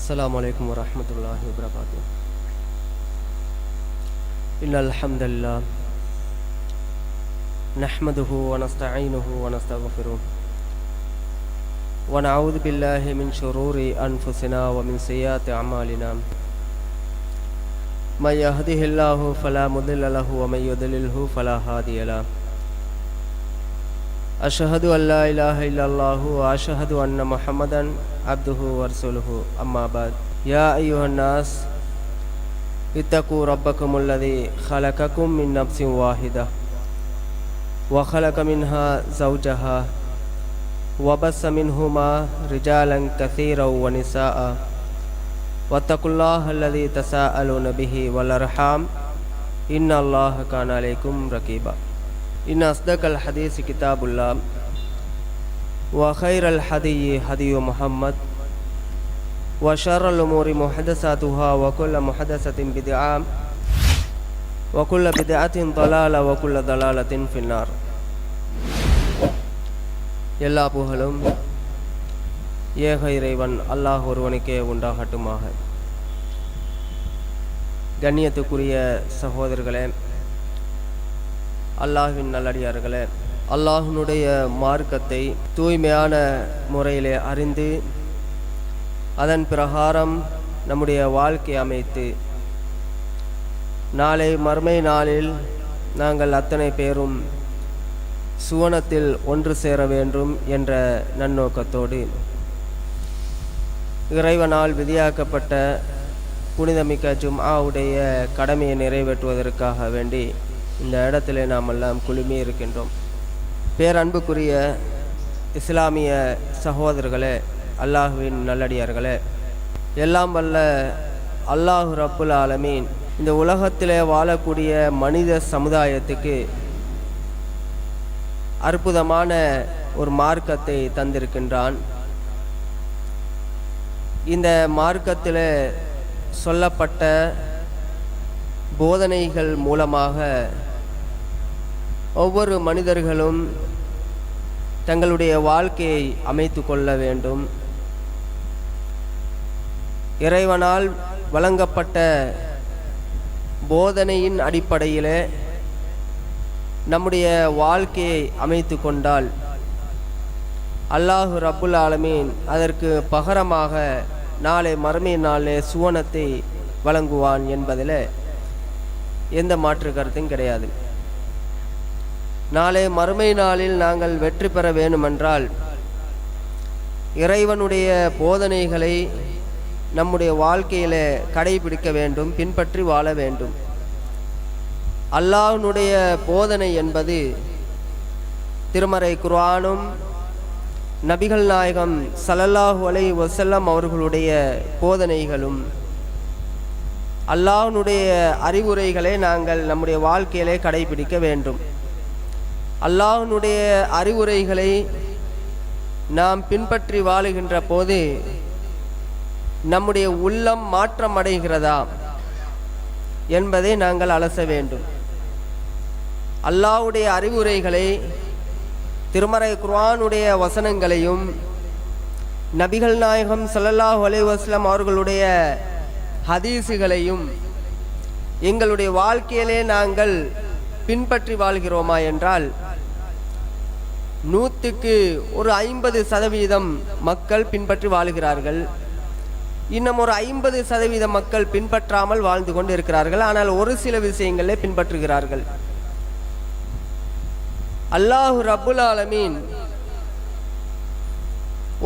अस्सलामुअलैकुम वरहमतुल्लाहि वबरकातुह। इन्नल हम्दुलिल्लाह नहमदुहु व नस्तईनुहु व नस्तगफिरुह व नऊज़ु बिल्लाहि मिन शुरूरि अनफुसिना व मिन सय्यिआति अमालिना। मन यहदिहिल्लाहु फला मुदिल्ल लहु व मन युद्लिल्हु फला हादिय लहु। अशहदु अल्ला इलाहा इल्लल्लाहु व अशहदु अन्ना मुहम्मदन अब्दुहु व रसूलुहु। अम्मा बाद या अय्युहन्नास इत्तक़ू रब्बकुमुल्लज़ी खलक़कुम मिन नफ्सिन वाहिदा व खलक़ मिन्हा ज़ौजहा व बस्स मिन्हुमा रिजालन कसीरन व निसाअ वत्तक़ुल्लाह अल्लज़ी तसाअलून बिही वल अर्हाम इन्नल्लाह कान अलैकुम रक़ीबा। इन अस्दक़ल हदीस किताबुल्लाह व खैरल हदीयि हदीयु मुहम्मद व शर्रल उमूरि मुहदसातुहा व कुल्लु मुहदसतिन बिदअ व कुल्लु बिदअतिन दलाला व कुल्लु दलालतिन फिन्नार। எல்லா புகழும் ஏக இறைவன் அல்லாஹ் ஒருவனுக்கே உண்டாகட்டுமாக. கண்ணியத்துக்குரிய சகோதரர்களே, அல்லாஹ்வின் நல்லடியார்களே, அல்லாஹ்வினுடைய மார்க்கத்தை தூய்மையான முறையிலே அறிந்து அதன் பிரகாரம் நம்முடைய வாழ்க்கை அமைத்து நாளை மறுமை நாளில் நாங்கள் அத்தனை பேரும் சுவனத்தில் ஒன்று சேர வேண்டும் என்ற நன்னோக்கத்தோடு இறைவனால் விதியாக்கப்பட்ட புனிதமிக்க ஜும்ஆவுடைய கடமையை நிறைவேற்றுவதற்காக வேண்டி இந்த இடத்திலே நாம் எல்லாம் குழுமி இருக்கின்றோம். பேரன்புக்குரிய இஸ்லாமிய சகோதரர்களே, அல்லாஹுவின் நல்லடியார்களே, எல்லாம் வல்ல அல்லாஹு ரப்புல் ஆலமீன் இந்த உலகத்திலே வாழக்கூடிய மனித சமுதாயத்துக்கு அற்புதமான ஒரு மார்க்கத்தை தந்திருக்கின்றான். இந்த மார்க்கத்தில் சொல்லப்பட்ட போதனைகள் மூலமாக ஒவ்வொரு மனிதர்களும் தங்களுடைய வாழ்க்கையை அமைத்து கொள்ள வேண்டும். இறைவனால் வழங்கப்பட்ட போதனையின் அடிப்படையில் நம்முடைய வாழ்க்கையை அமைத்து கொண்டால் அல்லாஹு ரப்புல் ஆலமீன் அதற்கு பகரமாக நாளை மறுமை நாளே சுவனத்தை வழங்குவான் என்பதில் எந்த மாற்று கருத்தும் கிடையாது. நாளை மறுமை நாளில் நாங்கள் வெற்றி பெற வேண்டுமென்றால் இறைவனுடைய போதனைகளை நம்முடைய வாழ்க்கையில் கடைபிடிக்க வேண்டும், பின்பற்றி வாழ வேண்டும். அல்லாஹ்வுடைய போதனை என்பது திருமறை குர்ஆனும் நபிகள் நாயகம் ஸல்லல்லாஹு அலைஹி வஸல்லம் அவர்களுடைய போதனைகளும் அல்லாஹ்வுடைய அறிவுரைகளை நாங்கள் நம்முடைய வாழ்க்கையிலே கடைபிடிக்க வேண்டும். அல்லாஹ்வுடைய அறிவுரைகளை நாம் பின்பற்றி வாழுகின்ற போது நம்முடைய உள்ளம் மாற்றம் அடைகிறதா என்பதை நாங்கள் அலச வேண்டும். அல்லாஹ்வுடைய அறிவுரைகளை திருமறை குர்ஆனுடைய வசனங்களையும் நபிகள் நாயகம் ஸல்லல்லாஹு அலைஹி வஸல்லம் அவர்களுடைய ஹதீஸுகளையும் எங்களுடைய வாழ்க்கையிலே நாங்கள் பின்பற்றி வாழ்கிறோமா என்றால் 100க்கு ஒரு 50% மக்கள் பின்பற்றி வாழுகிறார்கள். இன்னும் ஒரு 50% மக்கள் பின்பற்றாமல் வாழ்ந்து கொண்டு இருக்கிறார்கள். ஆனால் ஒரு சில விஷயங்களே பின்பற்றுகிறார்கள். அல்லாஹு ரப்புல் ஆலமீன்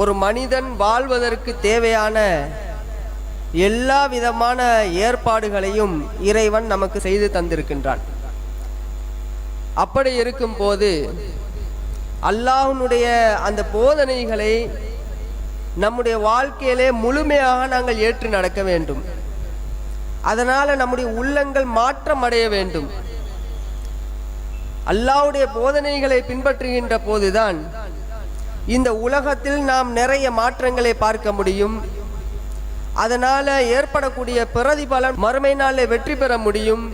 ஒரு மனிதன் வாழ்வதற்கு தேவையான எல்லா விதமான ஏற்பாடுகளையும் இறைவன் நமக்கு செய்து தந்திருக்கின்றான். அப்படி இருக்கும் போது அல்லாஹ்வுடைய அந்த போதனைகளை நம்முடைய வாழ்க்கையிலே முழுமையாக நாங்கள் ஏற்று நடக்க வேண்டும். அதனால நம்முடைய உள்ளங்கள் மாற்றம் அடைய வேண்டும். அல்லாஹ்வுடைய போதனைகளை பின்பற்றுகின்ற போதுதான் இந்த உலகத்தில் நாம் நிறைய மாற்றங்களை பார்க்க முடியும். அதனால ஏற்படக்கூடிய பிரதிபலன் மறுமை நாளில் வெற்றி பெற முடியும்.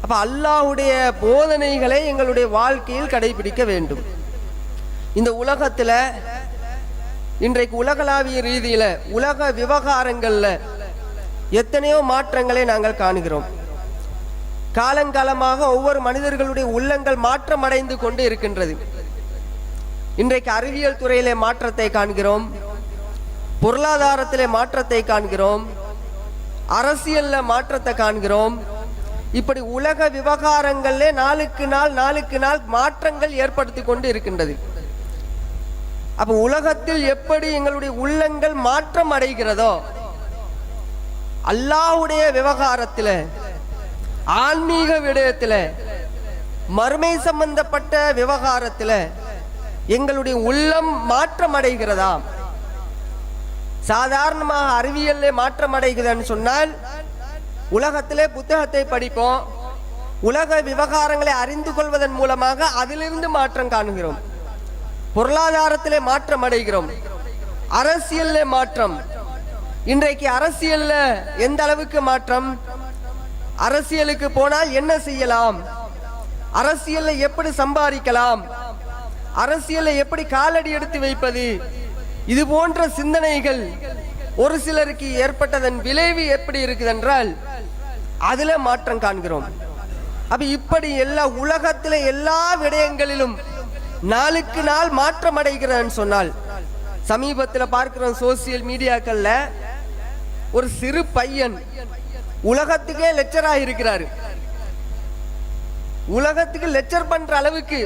அப்ப அல்லாஹ்வுடைய போதனைகளை எங்களுடைய வாழ்க்கையில் கடைபிடிக்க வேண்டும். இந்த உலகத்தில் இன்றைக்கு உலகளாவிய ரீதியில உலக விவகாரங்கள்ல எத்தனையோ மாற்றங்களை நாங்கள் காணுகிறோம். காலங்காலமாக ஒவ்வொரு மனிதர்களுடைய உள்ளங்கள் மாற்றம் அடைந்து கொண்டு இருக்கின்றது. இன்றைக்கு அறிவியல் துறையிலே மாற்றத்தை காண்கிறோம், பொருளாதாரத்திலே மாற்றத்தை காண்கிறோம், அரசியல்ல மாற்றத்தை காண்கிறோம். இப்படி உலக விவகாரங்களிலே நாளுக்கு நாள் மாற்றங்கள் ஏற்படுத்தி கொண்டு இருக்கின்றது. அப்ப உலகத்தில் எப்படி எங்களுடைய உள்ளங்கள் மாற்றம் அடைகிறதோ, அல்லாஹ்வுடைய விவகாரத்தில், ஆன்மீக விடயத்தில், மறுமை சம்பந்தப்பட்ட விவகாரத்தில் எங்களுடைய உள்ளம் மாற்றம் அடைகிறதா? சாதாரணமாக அறிவியல்ல மாற்றம் அடைகிறதுன்னு சொன்னால், உலகத்திலே புத்தகத்தை படிப்போம், உலக விவகாரங்களை அறிந்து கொள்வதன் மூலமாக அதிலிருந்து மாற்றம் காணுகிறோம். பொருளாதாரத்திலே மாற்றம் அடைகிறோம், அரசியல்ல மாற்றம். இன்றைக்கு அரசியல்ல எந்த அளவுக்கு மாற்றம்? அரசியலுக்கு போனால் என்ன செய்யலாம், அரசியல்ல எப்படி சம்பாதிக்கலாம், அரசியல்ல எப்படி காலடி எடுத்து வைப்பது, இது போன்ற சிந்தனைகள் ஒரு சிலருக்கு ஏற்பட்டதன் விளைவு எப்படி இருக்குது என்றால் அதுல மாற்றம் காண்கிறோம். அப்ப இப்படி எல்லா உலகத்தில எல்லா விடயங்களிலும் நாளுக்கு நாள் மாற்றம் அடைகிறன்னு சொன்னால், சமீபத்தில் பார்க்கிறோம் சோசியல் மீடியாக்கள்ல ஒரு சிறு பையன் உலகத்துக்கே லெக்சரா இருக்கிறாரு. உலகத்துக்கு லெக்சர் பண்ற அளவுக்கு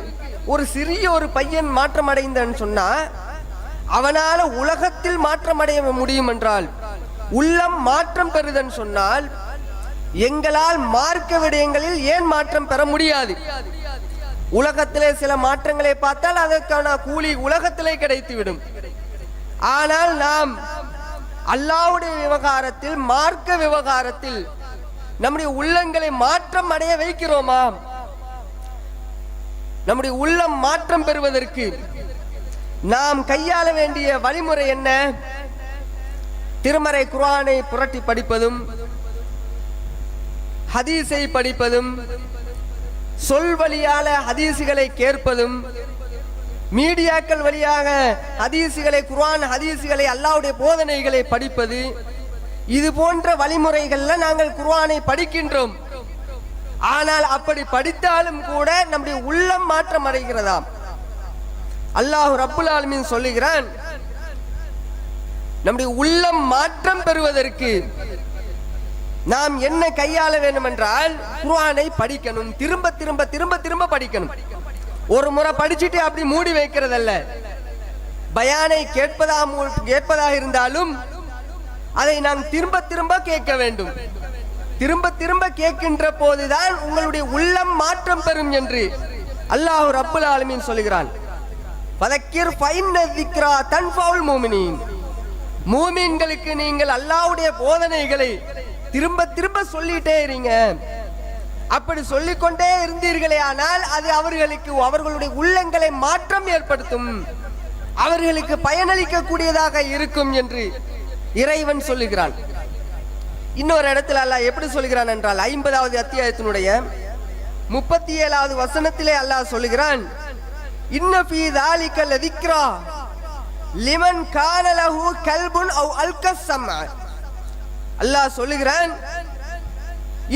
ஒரு சிறிய ஒரு பையன் மாற்றம் அடைந்தன்னு சொன்னா, அவனால உலகத்தில் மாற்றம் அடைய முடியும் என்றால், உள்ளம் மாற்றம் பெறுதன்னு சொன்னால், எங்களால் மார்க்க விடயங்களில் ஏன் மாற்றம் பெற முடியாது? உலகத்திலே சில மாற்றங்களை பார்த்தால் அதற்கான கூலி உலகத்திலே கிடைத்துவிடும். ஆனால் நாம் அல்லாஹ்வுடைய விவகாரத்தில், மார்க்க விவகாரத்தில் நம்முடைய உள்ளங்களை மாற்றம் அடைய வைக்கிறோமா? நம்முடைய உள்ளம் மாற்றம் பெறுவதற்கு நாம் கையாள வேண்டிய வழிமுறை என்ன? திருமறை குர்ஆனை புரட்டி படிப்பதும், ஹதீஸை படிப்பதும், சொல் வழியால ஹதீசுகளை கேட்பதும், மீடியாக்கள் வழியாக ஹதீசுகளை, குர்ஆன் ஹதீசுகளை, அல்லாஹ்வுடைய போதனைகளை படிப்பது, இது போன்ற வழிமுறைகள்ல நாங்கள் குர்ஆனை படிக்கின்றோம். ஆனால் அப்படி படித்தாலும் கூட நம்முடைய உள்ளம் மாற்றம் அடைகிறதா? அல்லாஹ் ரப்புல் ஆலமீன் சொல்லுகிறான், நம்முடைய உள்ளம் மாற்றம் பெறுவதற்கு நாம் என்ன கையாள வேண்டும் என்றால், குர்ஆனை படிக்கணும், திரும்ப திரும்ப திரும்ப திரும்ப படிக்கணும். ஒரு முறை படிச்சுட்டு அப்படி மூடி வைக்கிறதல்ல. பயானை கேட்பதாக இருந்தாலும் அதை நாம் திரும்ப திரும்ப கேட்க வேண்டும். திரும்ப திரும்ப கேட்கின்ற போதுதான் உங்களுடைய உள்ளம் மாற்றம் பெறும் என்று அல்லாஹ் ரப்புல் ஆலமீன் சொல்கிறான். ஃபதக்கிர் ஃபைன்ன ذிக்ரா தன்ஃபவுல் முஃமினீன். மூமின்களுக்கு நீங்கள் அல்லாஹ்வுடைய போதனைகளை திரும்ப திரும்ப சொல்லிட்டே இருங்க. அப்படி சொல்லிக்கொண்டே இருந்தீர்களே ஆனால் அது அவர்களுக்கு, அவர்களுடைய உள்ளங்களை மாற்றம் ஏற்படுத்தும், அவர்களுக்கு பயனளிக்க கூடியதாக இருக்கும் என்று இறைவன் சொல்லுகிறான். இன்னொரு இடத்துல அல்லாஹ் எப்படி சொல்கிறான் என்றால், 50வது அத்தியாயத்தினுடைய 37வது வசனத்திலே அல்லாஹ் சொல்லுகிறான், இன்ன ஃபீ ذாலிக லذிக்ரா லிமன் கான லஹு கல்புன் அவ் அல்கஸ் ஸம்அ. அல்லாஹ் சொல்லுகிறான்,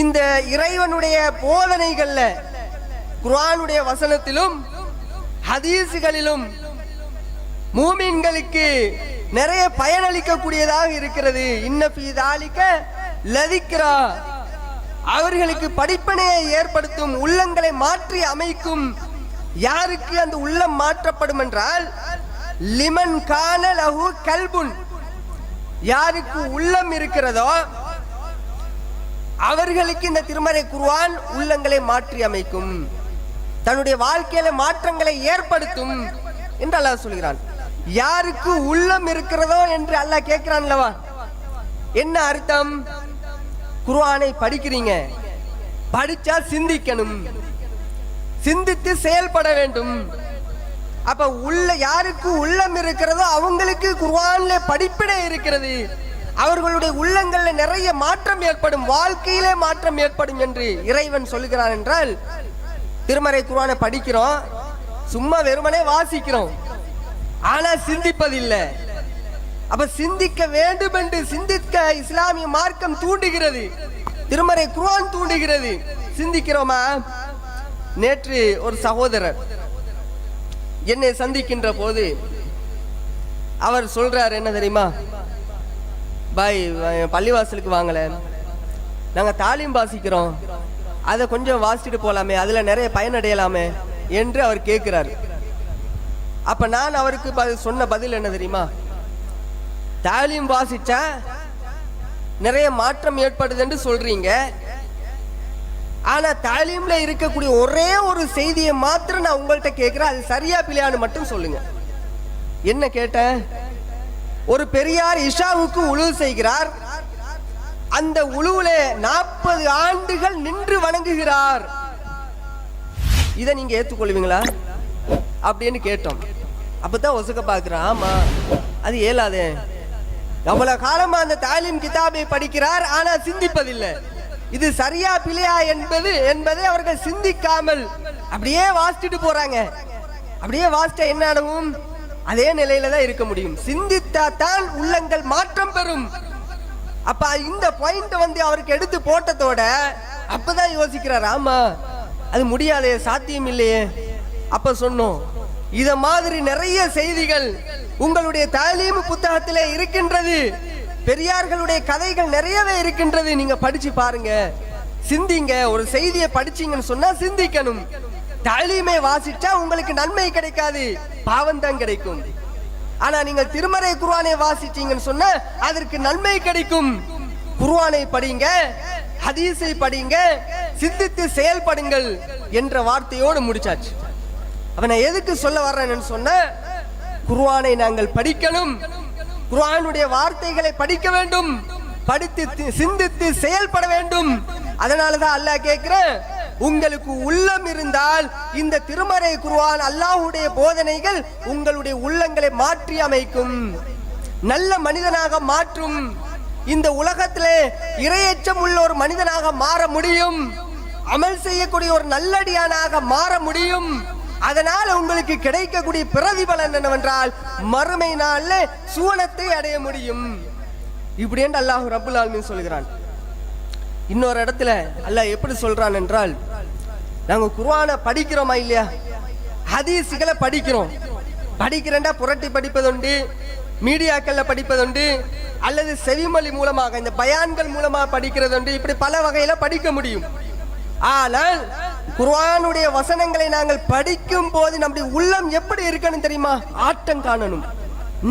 இந்த இறைவனுடைய போதனைகள்ல, குர்ஆனுடைய வசனத்திலும் ஹதீஸ்களிலும் மூமின்களுக்கு நிறைய பயனளிக்க கூடியதாக இருக்கிறது. இன்ன ஃபீ ذாலிக லذிக்ரா, அவர்களுக்கு படிப்பினையை ஏற்படுத்தும், உள்ளங்களை மாற்றி அமைக்கும். யாருக்கு அந்த உள்ளம் மாற்றப்படும் என்றால், லிமன் கான லஹு கல்புன், யாருக்கு உள்ளம் இருக்கிறதோ அவர்களுக்கு இந்த திருமறை குர்ஆன் உள்ளங்களை மாற்றி அமைக்கும், தன்னுடைய வாழ்க்கையில மாற்றங்களை ஏற்படுத்தும் என்று அல்லாஹ் சொல்கிறான். யாருக்கு உள்ளம் இருக்கிறதோ என்று அல்லாஹ் கேட்கிறான்லவா, என்ன அர்த்தம்? குர்ஆனை படிக்கிறீங்க, படிச்சா சிந்திக்கணும், சிந்தித்து செயல்பட வேண்டும். அப்ப யாருக்கு உள்ளம் இருக்கிறதோ அவங்களுக்கு குர்ஆன்ல படிப்பினை இருக்கிறது, அவர்களுடைய உள்ளங்கள்ல நிறைய மாற்றம் ஏற்படும், வாழ்க்கையிலே மாற்றம் ஏற்படும் என்று இறைவன் சொல்லுகிறான். என்றால் திருமறை குர்ஆனை படிக்கிறோம், சும்மா வெறுமனே வாசிக்கிறோம், ஆனா சிந்திப்பதில்லை, அப்ப சிந்திக்க வேண்டும் என்று சிந்திக்க இஸ்லாமிய மார்க்கம் தூண்டுகிறது, திருமறை குர்ஆன் தூண்டுகிறது. சிந்திக்கிறோமா? நேற்று ஒரு சகோதரர் என்னை சந்திக்கின்ற போது அவர் சொல்றார், என்ன தெரியுமா பாய், பள்ளிவாசலுக்கு வாங்கல, நாங்க தாலீம் வாசிக்கிறோம், அதை கொஞ்சம் வாசிச்சுட்டு போலாமே, அதுல நிறைய பயனடையலாமே என்று அவர் கேட்கிறார். அப்ப நான் அவருக்கு சொன்ன பதில் என்ன தெரியுமா? தாலீம் வாசிச்சா நிறைய மாற்றம் ஏற்படுது என்று சொல்றீங்க, ஆனா தாலீம்ல இருக்கக்கூடிய ஒரே ஒரு செய்தியை மாத்திரம் நான் உங்கள்கிட்ட கேட்கிறேன், அது சரியா பிள்ளையான்னு மட்டும் சொல்லுங்க. என்ன கேட்டேன்? ஒரு பெரியார் இஷாவுக்கு உழுவு செய்கிறார், அந்த உழுவுல 40 ஆண்டுகள் நின்று வணங்குகிறார், இதை நீங்க ஏத்துக்கொள்வீங்களா அப்படின்னு கேட்டோம். அப்பதான் ஒசுக்க பாக்குறான், ஆமா அது இயலாதே, அவ்வளவு காலமா அந்த தாலீம் கிதாபை படிக்கிறார், ஆனா சிந்திப்பதில்லை, இது சரியா பிழையா என்பதை அவர்கள் சிந்திக்காமல் அப்படியே வாசிச்சுட்டு போறாங்க. அப்படியே வாசிச்சா என்ன ஆகும்? அதே நிலையில தான் இருக்க முடியும். சிந்தித்தா தான் உள்ளங்கள் மாற்றம் பெறும். அப்ப இந்த பாயிண்ட் அவருக்கு எடுத்து போட்டதோட அப்பதான் யோசிக்கிறார், ஆமா அது முடியாதே, சாத்தியம் இல்லையே. அப்ப சொன்னோம், இத மாதிரி நிறைய செய்திகள் உங்களுடைய தாலீம் புத்தகத்திலே இருக்கின்றது, பெரியார்களுடைய கதைகள் நிறையவே இருக்கின்றது, நீங்க படிச்சு பாருங்க, சிந்திங்க. ஒரு செய்தியை படிச்சீங்கன்னு சொன்னா சிந்திக்கணும். தாலீமை வாசிச்சா உங்களுக்கு நன்மை கிடைக்காது, பாவம் தான் கிடைக்கும். ஆனா நீங்க திருமறை குர்ஆனை வாசிச்சீங்கன்னு சொன்னா அதற்கு நன்மை கிடைக்கும். குர்ஆனை படிங்க, ஹதீஸை படிங்க, சிந்தித்து செயல்படுங்கள் என்ற வார்த்தையோடு முடிச்சாச்சு. அவனை எதுக்கு சொல்ல வர்றேன்னு சொன்ன, குர்ஆனை நாங்கள் படிக்கணும், குர்ஆனுடைய வார்த்தைகளை படிக்க வேண்டும், படித்து சிந்தித்து செயல்பட வேண்டும். அதனாலதான் அல்லாஹ் கேட்கிற, உங்களுக்கு உள்ளம் இருந்தால் இந்த திருமறை குர்ஆன் அல்லாஹ்வுடைய போதனைகள் உங்களுடைய உள்ளங்களை மாற்றி அமைக்கும், நல்ல மனிதனாக மாற்றும். இந்த உலகத்திலே இறையச்சம் உள்ள ஒரு மனிதனாக மாற முடியும், அமல் செய்யக்கூடிய ஒரு நல்லடியானாக மாற முடியும். அதனால உங்களுக்கு கிடைக்கக்கூடிய பிரதிபலன் என்னவென்றால் மறுமை நாள்ல சுவனத்தை அடைய முடியும். இப்படி என்று அல்லாஹ் ரப்புல் ஆலமீன் சொல்கிறான். இன்னொரு இடத்துல அல்லாஹ் எப்படி சொல்றான் என்றால், நாங்க குர்ஆனை படிக்கிறோமா இல்லையா, ஹதீஸ்களை படிக்கிறோம், படிக்கிறேன்டா புரட்டி படிப்பதுண்டு, மீடியாக்கள்ல படிப்பதுண்டு, அல்லது செவிமொழி மூலமாக இந்த பயான்கள் மூலமாக படிக்கிறதுண்டு, இப்படி பல வகையில படிக்க முடியும். ஆனால் குர்ஆனுடைய வசனங்களை நாங்கள் படிக்கும் போது நம்முடைய உள்ளம் எப்படி இருக்கணும் தெரியுமா? ஆட்டம் காணணும்,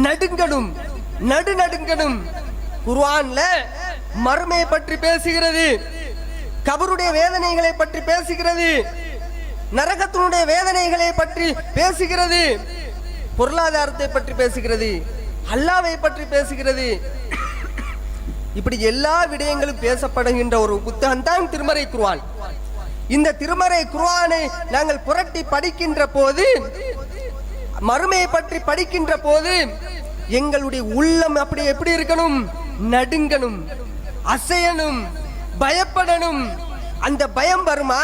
நடுங்கணும், நடுநடுங்கணும். குர்ஆன்ல மர்மையை பற்றி பேசுகிறது, கபருடைய வேதனைகளை பற்றி பேசுகிறது, நரகத்தினுடைய வேதனைகளை பற்றி பேசுகிறது, பொருளாதாரத்தை பற்றி பேசுகிறது, அல்லாஹ்வை பற்றி பேசுகிறது. இப்படி எல்லா விடயங்களும் பேசப்படுகின்ற ஒரு புத்தகம் தான் திருமறை குர்ஆன். இந்த திருமறை குர்ஆனை நாங்கள் புரட்டி படிக்கின்ற போது, மறுமையை பற்றி படிக்கின்ற போது எங்களுடைய உள்ளம் அப்படி எப்படி இருக்கணும்? நடுங்கணும், அசையணும், பயப்படணும். அந்த பயம் வருமா?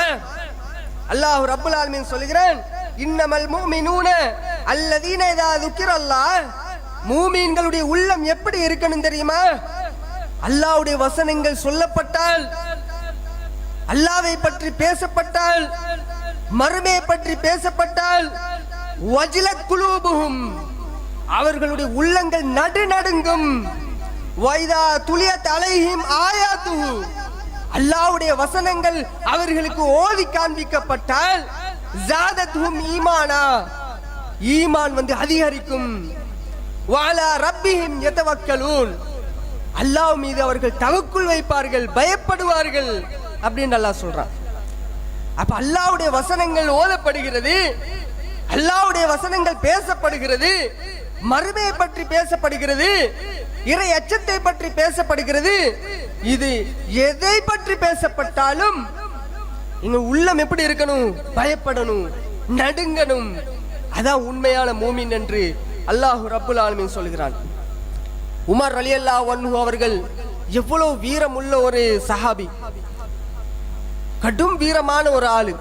அல்லாஹ் ரப்புல் ஆலமீன் சொல்கிறான், இன்னமல் முஃமினூன அல்லதீன இதா ذுக்கிரல்லாஹ். மூமின்களுடைய உள்ளம் எப்படி இருக்கணும் தெரியுமா? அல்லாஹ்வுடைய வசனங்கள் சொல்லப்பட்டால், அல்லாஹ்வை பற்றி பேசப்பட்டால், மறுமையை பற்றி பேசப்பட்டால், வஜிலத் குலூபுஹும், அவர்களுடைய உள்ளங்கள் நடுநடுங்கும். வைதா துலியத் அலைஹிம் ஆயாத்துஹு, அல்லாஹ்வுடைய வசனங்கள் அவர்களுக்கு ஓதி காண்பிக்கப்பட்டால், ஜாதத்துஹும் ஈமானா, ஈமான் அதிகரிக்கும். வஅலா ரப்பிஹிம் யதவக்கலூன், அல்லாஹ் மீது அவர்கள் தவக்குல் வைப்பார்கள், பயப்படுவார்கள் அப்படின்னு அல்லாஹ் சொல்றான். அப்ப அல்லாஹ்வுடைய வசனங்கள் ஓதப்படுகிறது, அல்லாஹ்வுடைய வசனங்கள் பேசப்படுகிறது, மறுமையை பற்றி பேசப்படுகிறது, இறை அச்சத்தை பற்றி பேசப்படுகிறது. இது எதை பற்றி பேசப்பட்டாலும் எங்க உள்ளம் எப்படி இருக்கணும்? பயப்படணும், நடுங்கணும். அதான் உண்மையான மூமின் என்று அல்லாஹ் ரப்புல் ஆலமீன் சொல்கிறான். உமர் ரலியல்லாஹு அன்ஹு அவர்கள் எவ்வளவு வீரமுள்ள ஒரு சஹாபி, கடும் வீரமான ஒரு ஆளு.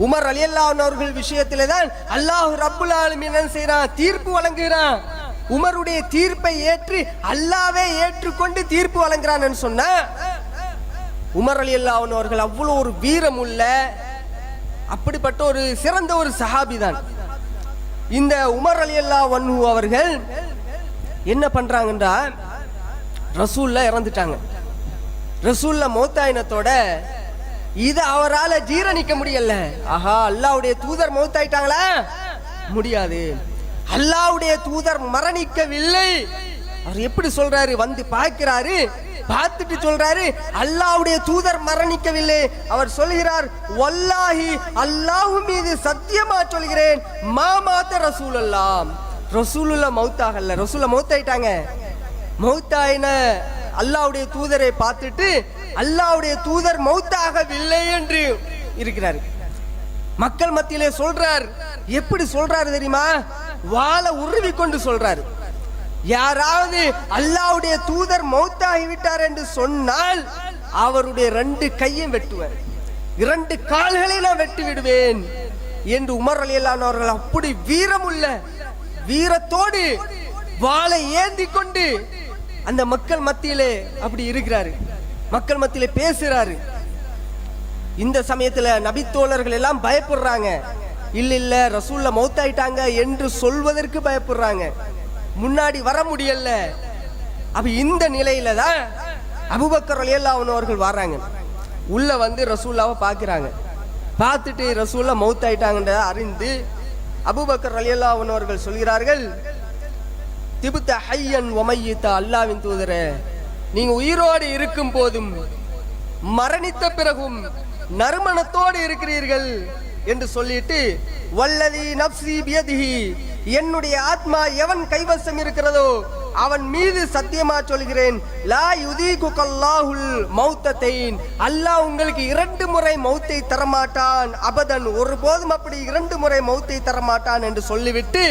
உமர் ரலியல்லாஹு அன்ஹு அவர்கள் விஷயத்திலே தான் அல்லாஹ் ரப்புல் ஆலமீன் என்ன செய்றான்? தீர்ப்பு வழங்குகிறான். உமருடைய தீர்ப்பை ஏற்று அல்லாவே ஏற்றுக்கொண்டு தீர்ப்பு வழங்குறான்னு சொன்ன உமர் ரலியல்லாஹு அன்ஹு அவர்கள் அவ்வளவு ஒரு வீரம் உள்ள அப்படிப்பட்ட ஒரு சிறந்த ஒரு சஹாபி தான். இந்த உமர் ரலியல்லாஹு அன்ஹு அவர்கள் என்ன பண்றாங்கன்றா, ரசூல்ல இறந்துட்டாங்க. ரசூல்ல மௌத்தாயினத்தோட இது அவரால் ஜீரணிக்க முடியல. ஆஹா, அல்லாஹ்வுடைய தூதர் மௌத்தாயிட்டாங்களா? முடியாது. அல்லாஹ்வுடைய தூதர் மரணிக்கவில்லை. அவர் எப்படி சொல்றாரு? வந்து பார்க்கிறாரு, பார்த்துட்டு சொல்றாரு அல்லாஹ்வுடைய தூதர் மரணிக்கவில்லை. அவர் சொல்கிறார், வல்லாஹி அல்லாஹ் மீது சத்தியமா சொல்கிறேன், மாமாத்த ரசூலுல்லாஹ், ரசூலுல்லாஹ் மௌத்தாகல. ரசூலுல்லாஹ் மௌத்தாயிட்டாங்க. மௌத்தாயின அல்லாஹ்வுடைய தூதரை பார்த்துட்டு அல்லாஹ்வுடைய தூதர் மௌத்தாகவில்லை என்று இருக்கிறார். மக்கள் மத்தியிலே சொல்றார். எப்படி சொல்றாரு தெரியுமா? வாளை உருவி கொண்டு சொல்றாரு. யாராவது அல்லாஹ்வுடைய தூதர் மௌத்தாகி விட்டார் என்று சொன்னால் அவருடைய 2 கையும் வெட்டுவார், 2 கால்களை நான் வெட்டி விடுவேன் என்று உமர் ரலியல்லாஹு அன்ஹு அவர்கள் அப்படி வீரமுள்ள வீரத்தோடு வாளை ஏந்தி கொண்டு அந்த மக்கள் மத்தியிலே அப்படி இருக்கிறாரு. மக்கள் மத்தியிலே பேசுறாரு. இந்த சமயத்துல நபித்தோழர்கள் எல்லாம் பயப்படுறாங்க. இல்ல இல்ல ரசூல்ல மௌத்தாயிட்டாங்க என்று சொல்வதற்கு பயப்படுறாங்க. முன்னாடி வர முடியல. அப்ப இந்த நிலையில தான் அபூபக்கர் ரலியல்லாஹு அன்ஹு அவர்கள் வர்றாங்க. உள்ள வந்து ரசூல்லாவை பார்க்கிறாங்க. பார்த்துட்டு ரசூல்லா மௌத்தாயிட்டாங்கன்ற அறிந்து அபூபக்கர் ரலியல்லாஹு அன்ஹு அவர்கள் சொல்கிறார்கள், திபுத்த ஹய்யன் வ மய்யிதா, அல்லாஹ்வின் தூதரே, நீங்க உயிரோடு இருக்கும் போதும் மரணித்த பிறகும் நறுமணத்தோடு இருக்கிறீர்கள் என்று சொல்லிட்டு, வல்லதி நப்சி பியதிஹி, என்னுடைய ஆத்மா எவன் கைவசம் இருக்கிறதோ அவன் மீது சத்தியமா சொல்கிறேன், லா யுதீகுகல்லாஹுல் மௌத்தத்தைன், அல்லாஹ் உங்களுக்கு 2 முறை மௌத்தை தரமாட்டான், அபதன், ஒருபோதும் அப்படி 2 முறை மௌத்தை தரமாட்டான் என்று சொல்லிவிட்டு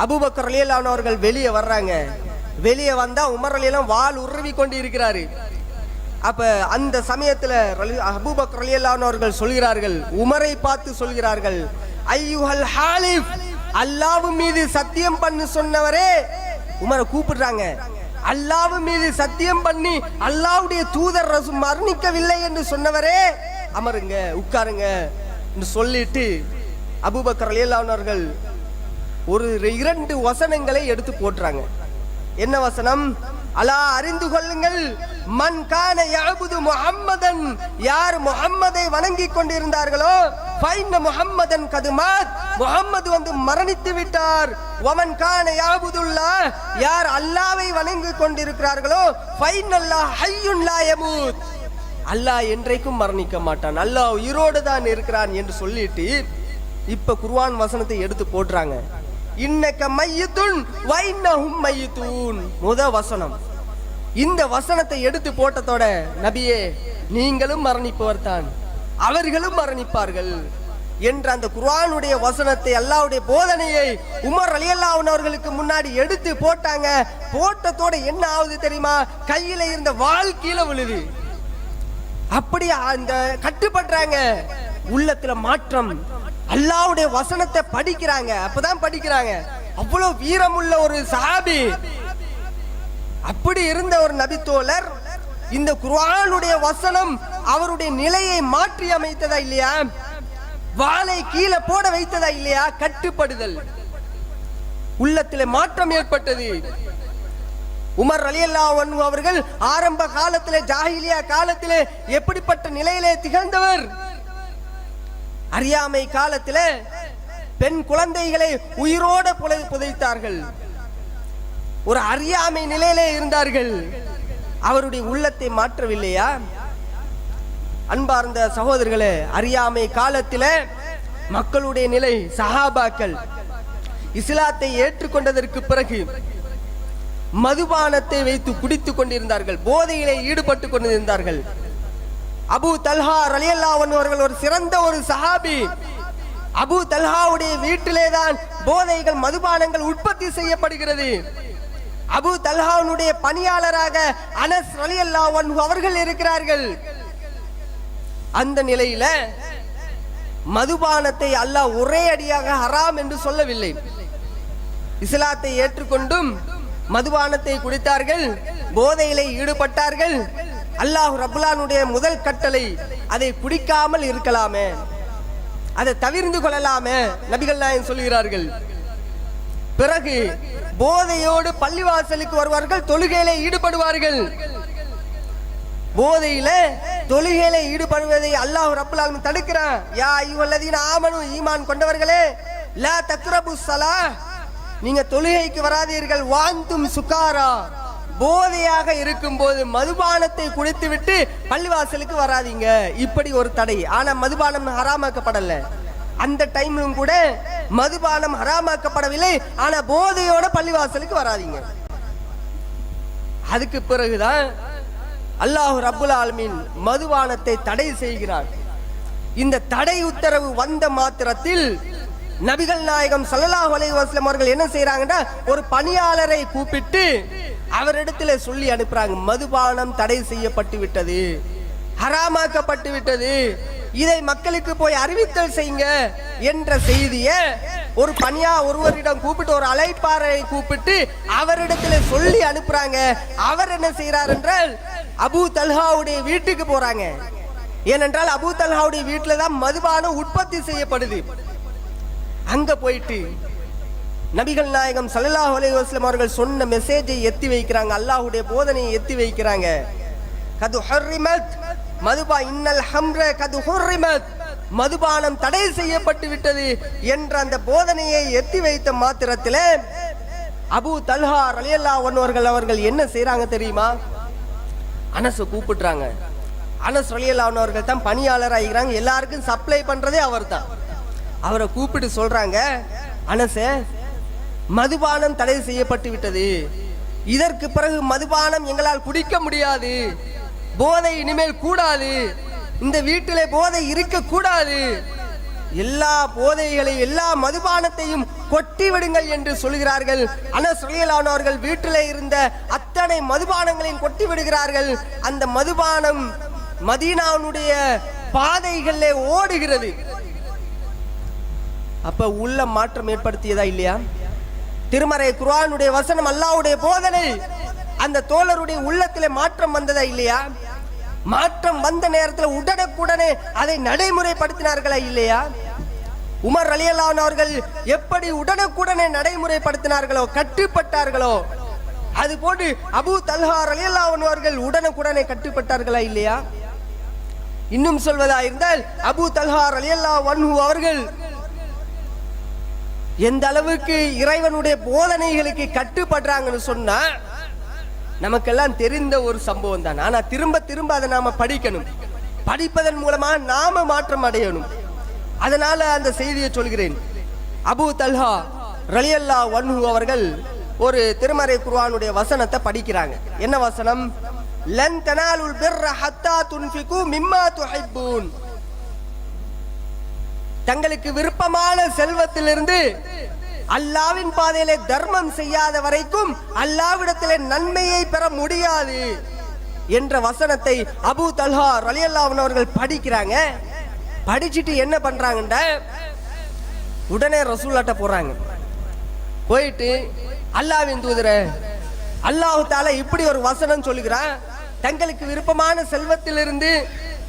அபூபக்கர் ரலியல்லாஹு அன்ஹு அவர்கள் வெளியே வர்றாங்க. வெளியே வந்தா உமர் ரலியல்லாஹு வாள் உருவி கொண்டு இருக்கிறாரு. அப்ப அந்த சமயத்துல அபூபக்கர் ரலியல்லாஹு அன்ஹு அவர்கள் சொல்கிறார்கள், உமரை பார்த்து சொல்கிறார்கள், ஐயுஹல் ஹாலிஃப், அல்லாஹ் மீது சத்தியம் பண்ணு சொன்னவரே. உமரை கூப்பிடுறாங்க. அல்லாஹ் மீது சத்தியம் பண்ணி அல்லாஹ்வுடைய தூதர் மரணிக்கவில்லை என்று சொன்னவரே, அமருங்க, உட்காருங்க என்று சொல்லிட்டு அபூபக்கர் ரலியல்லாஹு அன்ஹு அவர்கள் ஒரு 2 வசனங்களை எடுத்து போடுறாங்க. என்ன வசனம்? அலா, அறிந்து கொள்ளுங்கள், மன் கான யஅபுது முஹம்மதன், யார் முஹம்மதை வணங்கி கொண்டிருந்தார்களோ, ஃபைன்ன முஹம்மதன் கதுமாத், முஹம்மது வந்து மரணித்து விட்டார். வமன் கான யஅபுதுல்லாஹ், யார் அல்லாஹ்வை வணங்கி கொண்டிருக்கிறார்களோ, ஃபைனல்லாஹ் ஹய்யுன் லா யமூத், அல்லாஹ் என்றைக்கும் மரணிக்க மாட்டான், அல்லாஹ் உயிரோடு தான் இருக்கிறான் என்று சொல்லிட்டு இப்ப குர்ஆன் வசனத்தை எடுத்து போடுறாங்க. இன்னக மையித்துன் வ இன்னஹும் மையித்தூன், முத வசனம். இந்த வசனத்தை எடுத்து போட்டதோட, நபியே நீங்களும் மரணிப்பவர் தான், அவர்களும் மரணிப்பார்கள் என்ற அந்த குர்ஆனுடைய வசனத்தை, அல்லாஹ்வுடைய போதனையை உமர் ரலியல்லாஹு அன்ஹு அவர்களுக்கு முன்னாடி எடுத்து போட்டாங்க. போட்டதோட என்ன ஆகுது தெரியுமா? கையில இருந்த வாள் கீழே விழுது. அப்படி அந்த கட்டுப்படுறாங்க. உள்ளத்துல மாற்றம். அல்லாஹ்வுடைய வசனத்தை படிக்கிறாங்க. அப்பதான் படிக்கிறாங்க. அவ்வளவு வீரமுள்ள ஒரு சஹாபி. அப்படி இருந்த ஒரு நபித்தோழர், இந்த குர்ஆனுடைய வசனம் அவருடைய நிலையை மாற்றி அமைத்ததா இல்லையா? வாளை கீழே போட வைத்ததா இல்லையா? கட்டுப்படுதல். உள்ளத்திலே மாற்றம் ஏற்பட்டது. உமர் ரலியல்லாஹு அன்ஹு அவர்கள் ஆரம்ப காலத்திலே, ஜாஹிலியா காலத்திலே எப்படிப்பட்ட நிலையிலே திகழ்ந்தவர்? அறியாமை காலத்திலே பெண் குழந்தைகளை உயிரோட புதைத்தார்கள். ஒரு அறியாமை நிலையிலே இருந்தார்கள். அவருடைய உள்ளத்தை மாற்றவில்லையா? அன்பார்ந்த சகோதரர்களே, அறியாமை காலத்திலே மக்களுடைய நிலை, சஹாபாக்கள் இஸ்லாத்தை ஏற்றுக்கொண்டதற்கு பிறகு மதுபானத்தை வைத்து குடித்துக் கொண்டிருந்தார்கள், போதையிலே ஈடுபட்டு கொண்டிருந்தார்கள். அபூ தல்ஹா ரலியல்லாஹு அன்ஹு அவர்கள் ஒரு சிறந்த ஒரு சஹாபி. அபூ தல்ஹாவுடைய வீட்டிலே தான் போதைகள், மதுபானங்கள் உற்பத்தி செய்யப்படுகிறது. அபூ தல்ஹாவுடைய பணியாளராக அனஸ் ரலியல்லாஹு அன்ஹு அவர்கள் இருக்கிறார்கள். அந்த நிலையில மதுபானத்தை அல்லாஹ் ஒரே அடியாக ஹராம் என்று சொல்லவில்லை. இஸ்லாத்தை ஏற்றுக்கொண்டும் மதுபானத்தை குடித்தார்கள், போதையிலே ஈடுபட்டார்கள். அல்லாஹ் ரப்புல்லானுடைய முதல் கட்டளை அதை குடிக்காமல் இருக்கலாமே, அதை தவிர்ந்து கொள்ளலாமே நபிகள் நாயகம் சொல்கிறார்கள். பிறகு போதையோடு பள்ளிவாசலுக்கு வருவார்கள், தொழுகையிலே ஈடுபடுவார்கள். போதையில தொழுகையில ஈடுபடுவதை அல்லாஹ் ரப்புல் ஆலமீன் தடுக்கிறான். யா அய்யுஹல்லதீன ஆமனு, ஈமான் கொண்டவர்களே, லா தக்ரபுஸ் ஸலாஹ், நீங்க தொழுகைக்கு வராதீர்கள், வாந்தும் சுகாரா, போதையாக இருக்கும் போது மதுபானத்தை குடித்துவிட்டு பள்ளிவாசலுக்கு வராதீங்க. இப்படி ஒரு தடை. ஆனா மதுபானம் ஹராமாக்கப்படல. அந்த டைம்லும் கூட மதுபானம் ஹராமாக்கப்படவில்லை. ஆனா போதையோட பள்ளிவாசலுக்கு வராதீங்க. அதுக்கு பிறகுதான் அல்லாஹ் ரப்புல் ஆலமீன் மதுபானத்தை தடை செய்கிறான். இந்த தடை உத்தரவு வந்த மாத்திரத்தில் நபிகள் நாயகம் ஸல்லல்லாஹு அலைஹி வஸல்லம் அவர்கள் என்ன செய்யறாங்கன்னா, ஒரு பணியாளரை கூப்பிட்டு அவரிடத்துல சொல்லி அனுப்புறாங்க, மதுபானம் தடை செய்யப்பட்டு விட்டது, ஹராமாக்கப்பட்டு விட்டது, இதை மக்களுக்கு போய் அறிவித்தல் செய்யுங்க என்ற செய்தியை ஒரு ஒருவரிடம் கூப்பிட்டு, ஒரு அழைப்பாளரை கூப்பிட்டு அவரிடத்துல சொல்லி அனுப்புறாங்க. அவர் என்ன செய்யறார் என்றால், அபூ தல்ஹாவுடைய வீட்டுக்கு போறாங்க. ஏனென்றால் அபூ தல்ஹாவுடைய வீட்டுல தான் மதுபானம் உற்பத்தி செய்யப்படுது. அங்க போயிட்டு நபிகள் நாயகம் ஸல்லல்லாஹு அலைஹி வஸல்லம் அவர்கள் சொன்ன மெசேஜை எத்தி வைக்கிறாங்க, அல்லாஹ்வுடைய போதனையை எத்தி வைக்கிறாங்க. கது ஹர்ரிமத் மதுபா இன்னல் ஹம்ர கது ஹர்ரிமத், மதுபானம் தடை செய்யப்பட்டு விட்டது என்ற அந்த போதனையை எத்தி வைத்த மாத்திரத்தில் அபூ தல்ஹா ரலியல்லாஹு அன்ஹு அவர்கள் என்ன செய்யறாங்க தெரியுமா? அனஸை கூப்பிடுறாங்க. அனஸ் ரலியல்லாஹு அன்ஹு அவர்கள் தான் பணியாளர் ஆகிறாங்க, எல்லாருக்கும் சப்ளை பண்றதே அவர் தான். அவரை கூப்பிட்டு சொல்றாங்க, அனஸே, மதுபானம் தடை செய்யப்பட்டு விட்டது, இதற்கு பிறகு மதுபானம் எங்களால் குடிக்க முடியாது, போதை இனிமேல் கூடாது, இந்த வீட்டிலே போதை இருக்க கூடாது, எல்லா போதைகளையும் எல்லா மதுபானத்தையும் கொட்டி விடுங்கள் என்று சொல்கிறார்கள். அனஸ் ரலியல்லாஹு அன்ஹு அவர்கள் வீட்டிலே இருந்த அத்தனை மதுபானங்களையும் கொட்டி விடுகிறார்கள். அந்த மதுபானம் மதீனாவுடைய பாதைகளிலே ஓடுகிறது. அப்ப உள்ள மாற்றம் ஏற்படுத்தியதா இல்லையா? திருமறை குர்ஆனுடைய வசனம், அல்லாஹ்வுடைய போதனை அந்த தோழருடைய உள்ளத்திலே மாற்றம் வந்ததா இல்லையா? மாற்றம் வந்த நேரத்தில் உடனுக்குடனே அதை நடைமுறைப்படுத்தினார்களா இல்லையா? உமர் ரலியல்லாஹு அன்ஹு அவர்கள் எப்படி உடனுக்குடனே நடைமுறைப்படுத்தினார்களோ, கட்டுப்பட்டார்களோ, அது போன்று அபூ தல்ஹா ரலியல்லாஹு அன்ஹு அவர்கள் உடனுக்குடனே கட்டுப்பட்டார்களா இல்லையா? இன்னும் சொல்வதா இருந்தால், அபூ தல்ஹா ரலியல்லாஹு அன்ஹு அவர்கள் எந்த அளவுக்கு இறைவனுடைய போதனைகளுக்கு கட்டுப்படுறாங்கன்னு சொன்னா நமக்கெல்லாம் தெரிந்த ஒரு சம்பவம் தான். ஆனா திரும்ப திரும்ப அதை நாம படிக்கணும். படிப்பதன் மூலமா நாம மாற்றம் அடையணும். அதனால அந்த செய்தியை சொல்கிறேன். அபூ தல்ஹா ரலியல்லாஹு அன்ஹு அவர்கள் ஒரு திருமறை குர்ஆனுடைய வசனத்தை படிக்கிறாங்க. என்ன வசனம்? லன் தனாலுல் பிர்ர ஹத்தா துன்ஃபிகு மிம்மா துஹிப்பூன், தங்களுக்கு விருப்பமான செல்வத்திலிருந்து அல்லாஹ்வின் பாதையிலே தர்மம் செய்யாத வரைக்கும் அல்லாஹ்விடத்திலே நன்மையை பெற முடியாது என்ற வசனத்தை அபூ தல்ஹா ரலியல்லாஹு அன்ஹு அவர்கள் படிக்கிறாங்க. படிச்சுட்டு என்ன பண்றாங்கன்ற, உடனே ரசூலுல்லாஹ்ட்ட போறாங்க. போயிட்டு, அல்லாஹ்வின் தூதரே, அல்லாஹ் தஆலா இப்படி ஒரு வசனம் சொல்லுகிறான், தங்களுக்கு விருப்பமான செல்வத்திலிருந்து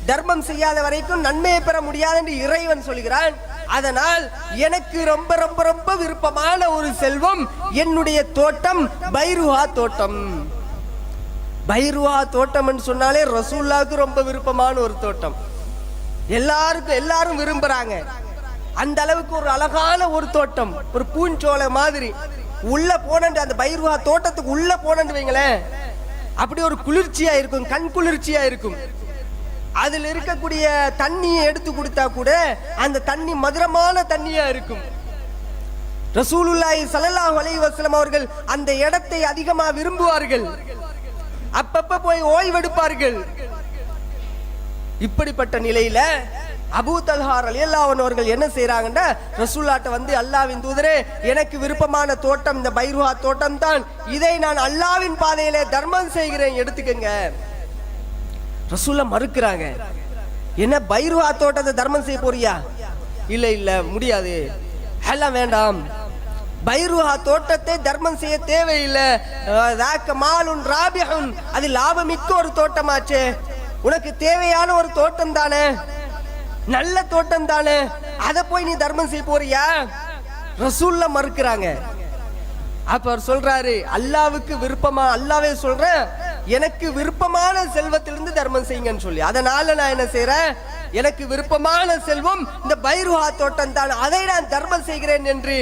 தர்மம் செய்யாத வரைக்கும் நன்மையை பெற முடியாது என்று இறைவன் சொல்கிறான். அதனால் எனக்கு ரொம்ப ரொம்ப ரொம்ப விருப்பமான ஒரு செல்வம் என்னுடைய தோட்டம், பைருஹா தோட்டம். பைருஹா தோட்டம் என்று சொன்னாலே ரசூலுல்லாஹ்வுக்கு ரொம்ப விருப்பமான ஒரு தோட்டம். எல்லாரும் விரும்புறாங்க. அந்த அளவுக்கு ஒரு அழகான ஒரு தோட்டம், ஒரு பூஞ்சோலை மாதிரி. உள்ள போனண்டு, அந்த பைருஹா தோட்டத்துக்கு உள்ள போனண்டு வைங்களேன், அப்படி ஒரு குளிர்ச்சியா இருக்கும், கண் குளிர்ச்சியா இருக்கும். அதில் இருக்கக்கூடிய தண்ணியை எடுத்து கொடுத்தா கூட அந்த தண்ணி மதுரமான தண்ணியா இருக்கும். ரசூலுல்லாஹி ஸல்லல்லாஹு அலைஹி வஸல்லம் அவர்கள் அந்த இடத்தை அதிகமா விரும்புவார்கள். அப்பப்ப போய் ஓய்வெடுப்பார்கள். இப்படிப்பட்ட நிலையில அபூ தல்ஹா ரலியல்லாஹு அன்ஹு அவர்கள் என்ன செய்யறாங்கன்னா, ரசூலுல்லாஹ்ட்ட வந்து, அல்லாஹ்வின் தூதரே, எனக்கு விருப்பமான தோட்டம் இந்த பைருஹா தோட்டம் தான், இதை நான் அல்லாஹ்வின் பாதையிலே தர்மம் செய்கிறேன், எடுத்துக்கங்க. ரசூலுல்லாஹ் மறுக்கிறாங்க. என்ன, பைருஹா தோட்டத்தை தர்மம் செய்ய போறியா? இல்ல இல்ல முடியாது, எல்லாம் வேண்டாம். பைருஹா தோட்டத்தை தர்மம் செய்ய தேவையில்லை, அது லாபமிக்க ஒரு தோட்டமாச்சே, உனக்கு தேவையான ஒரு தோட்டம் தானே, நல்ல தோட்டம் தானே, அதை போய் நீ தர்மம் செய்ய போறியா? ரசூல்ல மறுக்கிறாங்க. அப்ப அவர் சொல்றாரு, அல்லாவுக்கு விருப்பமா, அல்லாவே சொல்ற எனக்கு விருப்பமான செல்வத்திலிருந்து தர்மம் செய்யுங்கன்னு சொல்லி, அதனால நான் என்ன செய்யறேன், எனக்கு விருப்பமான செல்வம் இந்த பைருஹா தோட்டம் தான், அதை நான் தர்மம் செய்கிறேன் என்று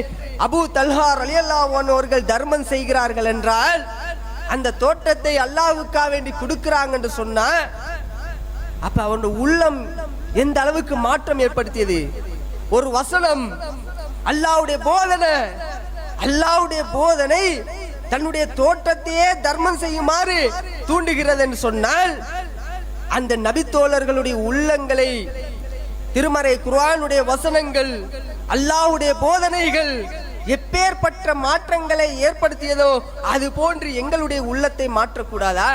அபூ தல்ஹா ரலியல்லாஹு அன்ஹு அவர்கள் தர்மம் செய்கிறார்கள் என்றால், அந்த தோட்டத்தை அல்லாஹ்வுக்காக வேண்டி கொடுக்கிறாங்க என்று சொன்னா, அப்ப அவனுடைய உள்ளம் எந்த அளவுக்கு மாற்றம் ஏற்படுத்தியது. ஒரு வசனம், அல்லாஹ்வுடைய போதனை, அல்லாஹ்வுடைய போதனை தன்னுடைய தோட்டத்தையே தர்மம் செய்யுமாறு தூண்டுகிறது என்று சொன்னால், அந்த நபித்தோழர்களுடைய உள்ளங்களை திருமறை குர்ஆனுடைய வசனங்கள், அல்லாஹ்வுடைய போதனைகள் எப்பேற்பட்ட மாற்றங்களை ஏற்படுத்தியதோ அது போன்று எங்களுடைய உள்ளத்தை மாற்றக்கூடாதா?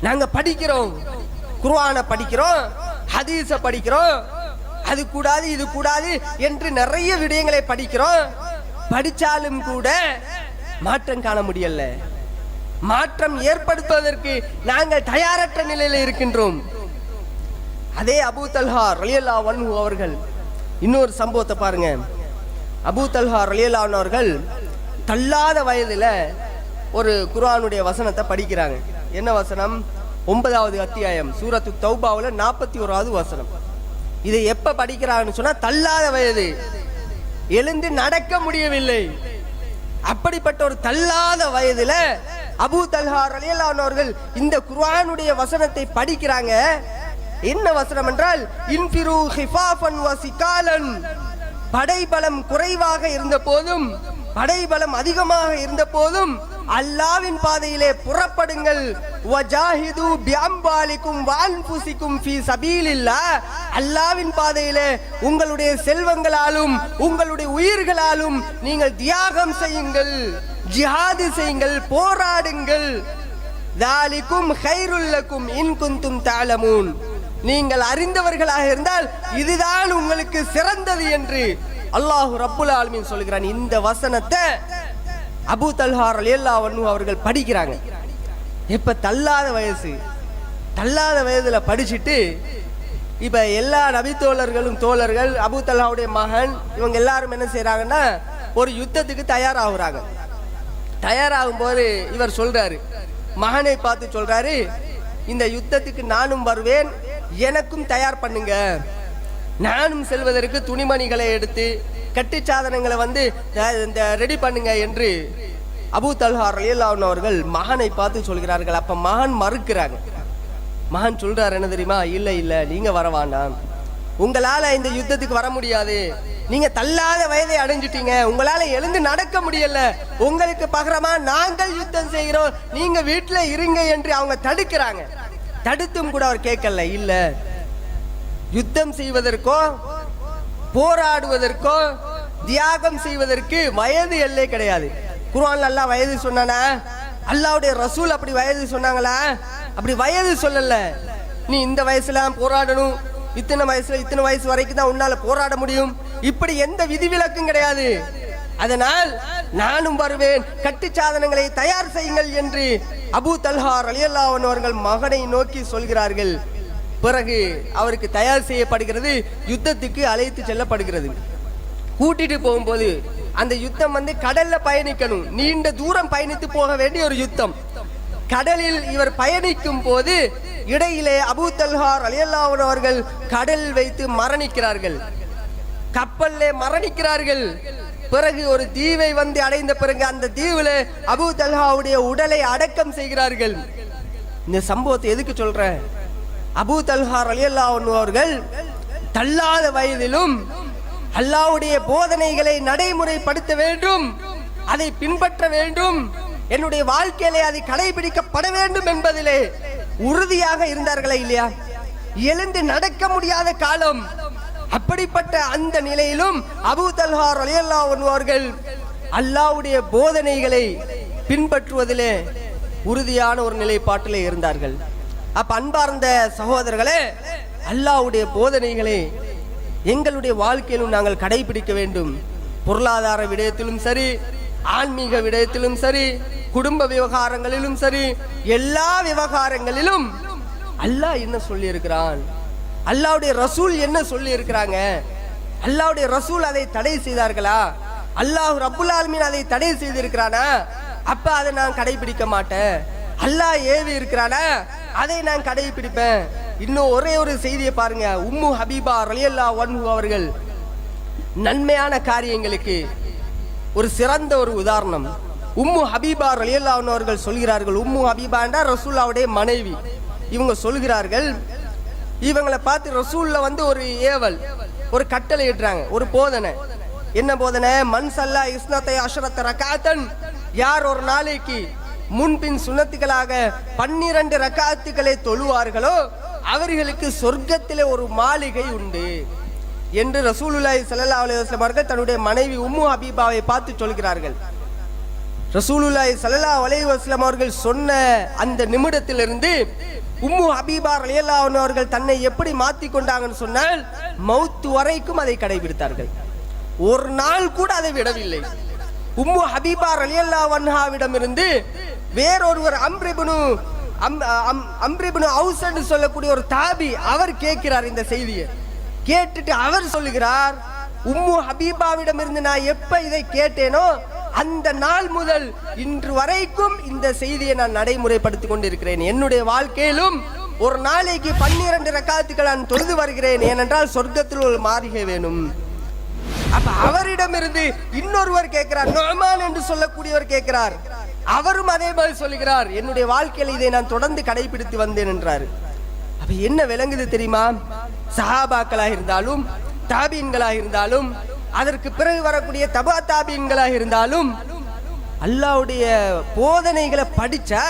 நாங்க படிக்கிறோம், குர்ஆனை படிக்கிறோம், ஹதீஸ படிக்கிறோம், அது கூடாது இது கூடாது என்று நிறைய விடயங்களை படிக்கிறோம். படிச்சாலும் கூட மாற்றம் காண முடியல. மாற்றம் ஏற்படுத்துவதற்கு நாங்கள் தயாரற்ற நிலையில் இருக்கின்றோம். அதே அபூ தல்ஹா ரலியல்லாஹு அன்ஹு அவர்கள் இன்னொரு சம்பவத்தை பாருங்க. அபூ தல்ஹா ரலியல்லாஹு அன்ஹு அவர்கள் தள்ளாத வயதுல ஒரு குர்ஆனுடைய வசனத்தை படிக்கிறாங்க. என்ன வசனம்? 9வது அத்தியாயம் சூரத்து தௌபாவுல 41வது வசனம். இதை எப்ப படிக்கிறாங்கன்னு சொன்னா, தள்ளாத வயது, எழுந்து நடக்க முடியவில்லை. அப்படிப்பட்ட ஒரு தள்ளாத வயதுல அபூ தல்ஹா ரலியல்லாஹு அன்ஹு அவர்கள் இந்த குர்ஆனுடைய வசனத்தை படிக்கிறாங்க. என்ன வசனம் என்றால், இன்ஃபிரு ஹிஃபாஃபன் வ சிகாலன், படைபலம் குறைவாக இருந்த போதும் படைபலம் அதிகமாக இருந்த போதும் அல்லாஹ்வின் பாதையிலே புறப்படுங்கள், வஜாஹிது பிஅம்வாலிக்கும் வஅன்ஃபுசிக்கும் ஃபீ சபீலில்லாஹ், அல்லாஹ்வின் பாதையிலே உங்களுடைய செல்வங்களாலும் உங்களுடைய உயிர்களாலும் நீங்கள் தியாகம் செய்யுங்கள், ஜிஹாது செய்யுங்கள், போராடுங்கள். தாலிக்கும் கைருல் லக்கும் இன் குன்தும் தஅலமூன், நீங்கள் அறிந்தவர்களாக இருந்தால் இதுதான் உங்களுக்கு சிறந்தது என்று அல்லாஹ் ரப்புல் ஆலமீன் சொல்கிறான். இந்த வசனத்தை அபூ தல்ஹா ரலியல்லாஹு அன்ஹு அவர்கள் படிக்கிறாங்க. இப்ப தள்ளாத வயதுல படிச்சுட்டு, இப்ப எல்லா நபித்தோழர்களும் தோழர்கள், அபூ தல்ஹாவுடைய மகன், இவங்க எல்லாரும் என்ன செய்யறாங்கன்னா, ஒரு யுத்தத்துக்கு தயாராகுறாங்க. தயாராகும் போது இவர் சொல்றாரு, மகனை பார்த்து சொல்றாரு, இந்த யுத்தத்துக்கு நானும் வருவேன், எனக்கும் தயார் பண்ணுங்க, நானும் செல்வதற்கு துணிமணிகளை எடுத்து கட்டு சாதனங்களை ரெடி பண்ணுங்க என்று அபூ தல்ஹா ரலியல்லாஹு அன்ஹு அவர்கள் மகனை பார்த்து சொல்கிறார்கள். அப்ப மகன் மறுக்கிறாங்க. மகன் சொல்றாரு என்ன தெரியுமா, இல்ல இல்ல நீங்க வர வேண்டாம், உங்களால இந்த யுத்தத்துக்கு வர முடியாது, நீங்க தள்ளாத வயதை அடைஞ்சிட்டீங்க, உங்களால எழுந்து நடக்க முடியல, உங்களுக்கு பகரமா நாங்கள் யுத்தம் செய்கிறோம், நீங்க வீட்டுல இருங்க என்று அவங்க தடுக்கிறாங்க. தடுத்தும் கூட அவர் கேட்கல. இல்ல, யுத்தம் செய்வதற்கோ போராடுவதற்கோ தியாகம் செய்வதற்கு வயது எல்லை கிடையாது. குர்ஆன்ல அல்லாஹ் வயது சொன்னானா? அல்லாஹ்வுடைய ரசூல் அப்படி வயது சொன்னாங்களா? அப்படி வயது சொல்லல. நீ இந்த வயசுல போராடணும், இத்தனை வயசு வரைக்கும் தான் உன்னால போராட முடியும், இப்படி எந்த விதிவிலக்கும் கிடையாது. அதனால் நானும் வருவேன், கட்டு சாதனங்களை தயார் செய்யுங்கள் என்று அபூ தல்ஹா ரலியல்லாஹு அன்ஹு அவர்கள் மகனை நோக்கி சொல்கிறார்கள். பிறகு அவருக்கு தயார் செய்யப்படுகிறது, யுத்தத்துக்கு அழைத்து செல்லப்படுகிறது. கூட்டிட்டு போகும்போது அந்த யுத்தம் கடல்ல பயணிக்கணும், நீண்ட தூரம் பயணித்து போக வேண்டிய ஒரு யுத்தம். கடலில் இவர் பயணிக்கும் போது இடையிலே அபூ தல்ஹா ரலியல்லாஹு அன்ஹு அவர்கள் கடல் வைத்து மரணிக்கிறார்கள், கப்பல்ல மரணிக்கிறார்கள். பிறகு ஒரு தீவை அடைந்த பிறகு அந்த தீவுல அபூ தல்ஹாவுடைய உடலை அடக்கம் செய்கிறார்கள். இந்த சம்பவத்தை எதுக்கு சொல்றேன்? அபூ தல்ஹா ரலியல்லாஹு அன்ஹு அவர்கள் தள்ளாத வயதிலும் அல்லாஹ்வுடைய போதனைகளை நடைமுறைப்படுத்த வேண்டும், அதை பின்பற்ற வேண்டும், என்னுடைய வாழ்க்கையிலே அதை கடைபிடிக்கப்பட வேண்டும் என்பதிலே உறுதியாக இருந்தார்களே இல்லையா? எழுந்து நடக்க முடியாத காலம். அப்படிப்பட்ட அந்த நிலையிலும் அபூ தல்ஹா ரலியல்லாஹு அன்ஹு அவர்கள் அல்லாஹ்வுடைய போதனைகளை பின்பற்றுவதிலே உறுதியான ஒரு நிலைப்பாட்டிலே இருந்தார்கள். அப்ப அன்பார்ந்த சகோதரர்களே, அல்லாஹ்வுடைய போதனைகளை எங்களுடைய வாழ்க்கையிலும் நாங்கள் கடைபிடிக்க வேண்டும். பொருளாதார விடயத்திலும் சரி, ஆன்மீக விடயத்திலும் சரி, குடும்ப விவகாரங்களிலும் சரி, எல்லா விவகாரங்களிலும் அல்லாஹ் என்ன சொல்லி இருக்கிறான், அல்லாஹ்வுடைய ரசூல் என்ன சொல்லி இருக்கிறாங்க, அல்லாஹ்வுடைய ரசூல் அதை தடை செய்தார்களா, அல்லாஹ் ரப்புல் ஆலமீன் அதை தடை செய்திருக்கிறானா, அப்ப அதை நான் கடைபிடிக்க மாட்டேன். அல்லாஹ் ஏவி இருக்கிறானா, அதை நான் கடைபிடிப்பேன். இன்னும் ஒரே ஒரு செய்தியை பாருங்க. உம்மு ஹபீபா ரலியல்லாஹு அன்ஹு அவர்கள் நன்மையான காரியங்களுக்கு ஒரு சிறந்த ஒரு உதாரணம். உம்மு ஹபீபா ரலியல்லாஹு அன்ஹு அவர்கள் சொல்கிறார்கள், உம்மு ஹபீபா என்றால் ரசூலுல்லாஹ்வுடைய மனைவி. இவங்க சொல்கிறார்கள், இவங்களை பார்த்து ரசூல்ல ஒரு ஏவல், ஒரு கட்டளை இடுறாங்க, ஒரு போதனை. என்ன போதனை? மன் சல்லா இஸ்னத்தை அஷரத்த ரகாத்தன், யார் ஒரு நாளைக்கு முன்பின் சுன்னத்துகளாக 12 ரகாத்துக்களை தொழுவார்களோ அவர்களுக்கு சொர்க்கத்திலே ஒரு மாளிகை உண்டு என்று ரசூலுல்லாஹி ஸல்லல்லாஹு அலைஹி வஸல்லம் அவர்கள் தன்னுடைய மனைவி உம்மு ஹபீபாவை பார்த்து சொல்கிறார்கள். ரசூலுல்லாஹி ஸல்லல்லாஹு அலைஹி வஸல்லம் அவர்கள் சொன்ன அந்த நிமிடத்திலிருந்து உம்மு ஹபீபா ரலியல்லாஹு அன்ஹா அவர்கள் தன்னை எப்படி மாற்றி கொண்டாங்கன்னு சொன்னால், மௌத் வரைக்கும் அதை கடைபிடித்தார்கள். ஒரு நாள் கூட அதை விடவில்லை. உம்மு ஹபீபா ரலியல்லாஹு அன்ஹாவிடம் இருந்து வேறொருவர் அம்ரிபுனு அவுஸ் என்று சொல்லக்கூடிய ஒரு தாபி, அவர் கேட்கிறார் இந்த செய்தியை. கேட்டுட்டு அவர் சொல்லுகிறார், உம்மு ஹபீபாவிடம் இருந்து நான் எப்ப இதை கேட்டேனோ அந்த நாள் முதல் இன்று வரைக்கும் இந்த செய்தியை நான் நடைமுறைப்படுத்திக் கொண்டிருக்கிறேன். என்னுடைய வாழ்க்கையிலும் ஒரு நாளைக்கு 12 ரக்காத்துக்கள் நான் தொழுது வருகிறேன். ஏனென்றால் சொர்க்கத்தில் ஒரு மாளிகை வேணும். அப்ப அவரிடமிருந்து இன்னொருவர் கேட்கிறார், நுஅமான் என்று சொல்லக்கூடியவர் கேட்கிறார். அவரும் அதே மாதிரி சொல்லுகிறார், என்னுடைய வாழ்க்கையில் இதை நான் தொடர்ந்து கடைபிடித்து வந்தேன் என்றார். அப்ப என்ன விளங்குது தெரியுமா? சஹாபாக்களாக இருந்தாலும், தாபீன்களாக இருந்தாலும், அதற்கு பிறகு வரக்கூடிய தபா தாபீன்களாக இருந்தாலும், அல்லாஹ்வுடைய போதனைகளை படிச்சா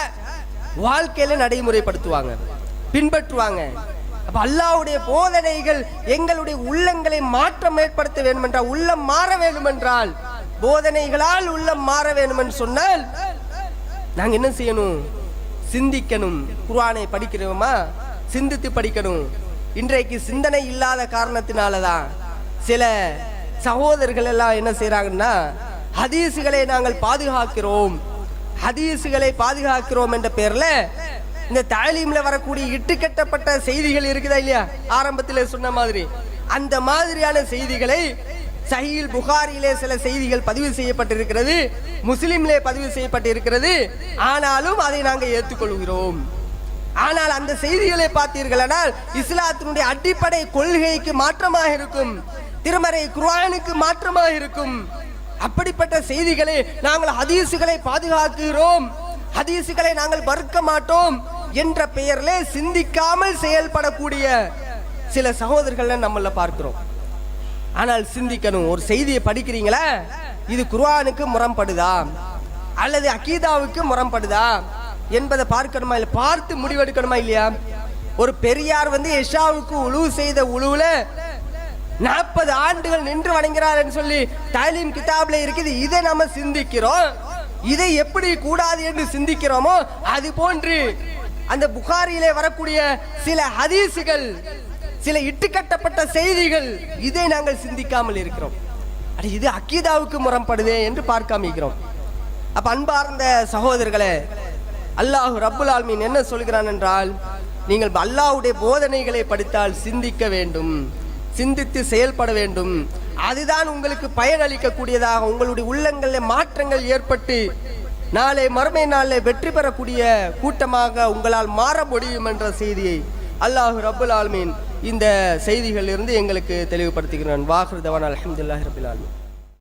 வாழ்க்கையில நடைமுறைப்படுத்துவாங்க, பின்பற்றுவாங்க. அப்ப அல்லாஹ்வுடைய போதனைகள் எங்களுடைய உள்ளங்களை மாற்றம் ஏற்படுத்த வேண்டும் என்றால், உள்ளம் மாற வேண்டும் என்றால், போதனைகளால் உள்ளம் மாற வேண்டும் என்று சொன்னால் நாங்க என்ன செய்யணும்? சிந்திக்கணும். குர்ஆனை படிக்கிறோமா? சிந்தித்து படிக்கணும். இன்றைக்கு சிந்தனை இல்லாத காரணத்தினாலதான் சில சகோதரர்கள் எல்லாம் என்ன செய்யறாங்கன்னா, ஹதீசுகளை நாங்கள் பாதுகாக்கிறோம், ஹதீசுகளை பாதுகாக்கிறோம் என்ற பேர்ல இந்த தாலீம்ல வரக்கூடிய இட்டுக்கட்டப்பட்ட செய்திகள் இருக்குதா இல்லையா, ஆரம்பத்தில் சொன்ன மாதிரி, அந்த மாதிரியான செய்திகளை சஹீல் புகாரியிலே சில செய்திகள் பதிவு செய்யப்பட்டிருக்கிறது, முஸ்லிம்லே பதிவு செய்யப்பட்டிருக்கிறது. ஆனாலும் அதை நாங்கள் ஏற்றுக்கொள்கிறோம். ஆனால் அந்த செய்திகளை பார்த்தீர்களானால் இஸ்லாத்தினுடைய அடிப்படை கொள்கைக்கு மாற்றமாக இருக்கும், திருமறை குர்ஆனுக்கு மாற்றமாக இருக்கும். அப்படிப்பட்ட செய்திகளை நாங்கள் ஹதீசுகளை பாதுகாக்கிறோம், ஹதீசுகளை நாங்கள் மறுக்க மாட்டோம் என்ற பெயரிலே சிந்திக்காமல் செயல்படக்கூடிய சில சகோதரர்கள் நம்மள பார்க்கிறோம். ஆனால் சிந்திக்கணும். ஒரு செய்தியை படிக்கிறீங்களா, இது குர்ஆனுக்கு முரண்படுதா அல்லது அகீதாவுக்கு முரண்படுதா என்பதை பார்க்கணுமா, இல்லை பார்த்து முடிவெடுக்கணுமா இல்லையா? ஒரு பெரியார் எஷாவுக்கு உழுவு செய்த உழுவுல 40 ஆண்டுகள் நின்று வணங்குகிறார் என்று சொல்லி தாலீம் கிதாப்ல இருக்குது. இதை நம்ம சிந்திக்கிறோம். இதை எப்படி கூடாது என்று சிந்திக்கிறோமோ அது போன்று அந்த புகாரியிலே வரக்கூடிய சில ஹதீசுகள், சில இட்டுக்கட்டப்பட்ட செய்திகள், இதை நாங்கள் சிந்திக்காமல் இருக்கிறோம். இது அக்கீதாவுக்கு முரண்படுதே என்று பார்க்காமிக்கிறோம். அப்ப அன்பார்ந்த சகோதரர்களே, அல்லாஹ் ரப்புல் ஆலமீன் என்ன சொல்கிறான் என்றால், நீங்கள் அல்லாஹ்வுடைய போதனைகளை படித்தால் சிந்திக்க வேண்டும், சிந்தித்து செயல்பட வேண்டும். அதுதான் உங்களுக்கு பயனளிக்கக்கூடியதாக, உங்களுடைய உள்ளங்களில் மாற்றங்கள் ஏற்பட்டு நாளை மறுமை நாளில் வெற்றி பெறக்கூடிய கூட்டமாக உங்களால் மாற முடியும் என்ற செய்தியை அல்லாஹ் ரப்புல் ஆலமீன் இந்த செய்திகளிலிருந்து எங்களுக்கு தெளிவுபடுத்துகிறான். வாஹிர் தவானா அல்ஹம்துலில்லாஹி ரப்பில் ஆலமீன்.